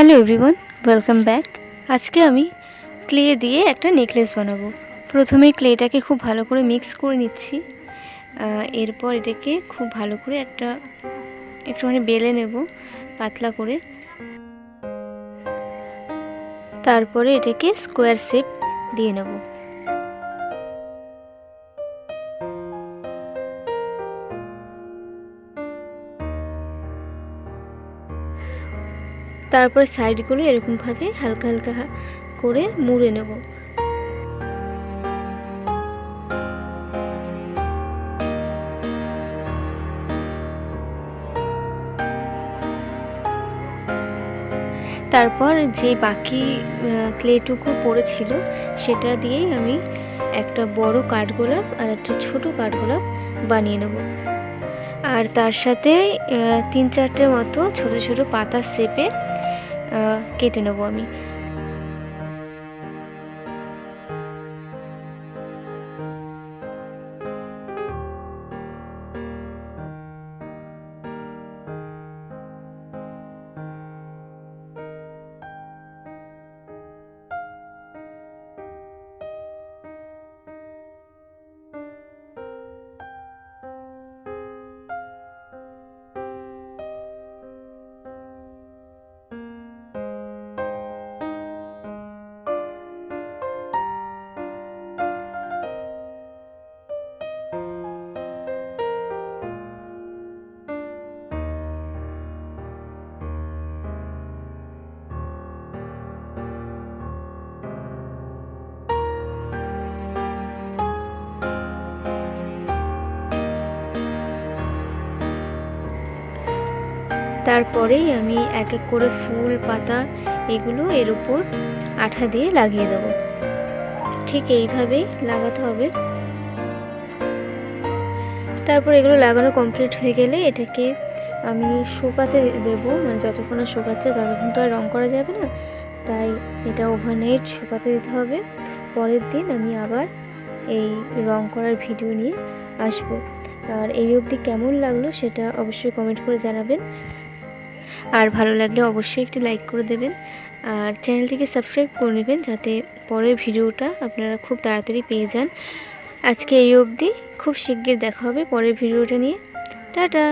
Hello everyone, welcome back. আজকে আমি clay দিয়ে একটা নেকলেস বানাবো। প্রথমে ক্লেটাকে খুব ভালো করে মিক্স করে নিচ্ছি। এরপর এটাকে খুব ভালো করে একটুখানি বেলে নেব পাতলা করে। তারপরে এটাকে স্কোয়ার শেপ দিয়ে নেব। তারপরে সাইডগুলো এরকমভাবে হালকা হালকা করে মুড়ে নেব। তারপর যে বাকি ক্লেটুকু পড়েছিল সেটা দিয়েই আমি একটা বড় কাঠগোলাপ আর একটা ছোট কাঠগোলাপ বানিয়ে নেব। আর তার সাথে 3-4টে মতো ছোট ছোট পাতার শেপে কেটে নেব আমি। তারপরেই আমি এক এক করে ফুল পাতা এগুলো এর উপর আঠা দিয়ে লাগিয়ে দেবো। ঠিক এইভাবেই লাগাতে হবে। তারপর এগুলো লাগানো কমপ্লিট হয়ে গেলে এটাকে আমি শুকাতে দেবো। মানে যতক্ষণ না শুকাচ্ছে ততক্ষণ তো আর রং করা যাবে না, তাই এটা ওভারনাইট শুকাতে দিতে হবে। পরের দিন আমি আবার এই রং করার ভিডিও নিয়ে আসবো। আর এই অবধি কেমন লাগলো সেটা অবশ্যই কমেন্ট করে জানাবেন। আর ভালো লাগলে অবশ্যই একটি লাইক করে দেবেন। আর চ্যানেলটিকে সাবস্ক্রাইব করে নেবেন যাতে পরের ভিডিওটা আপনারা খুব তাড়াতাড়ি পেয়ে যান। আজকে এই অবধি, খুব শিগগির দেখা হবে পরের ভিডিওটা নিয়ে। টাটা।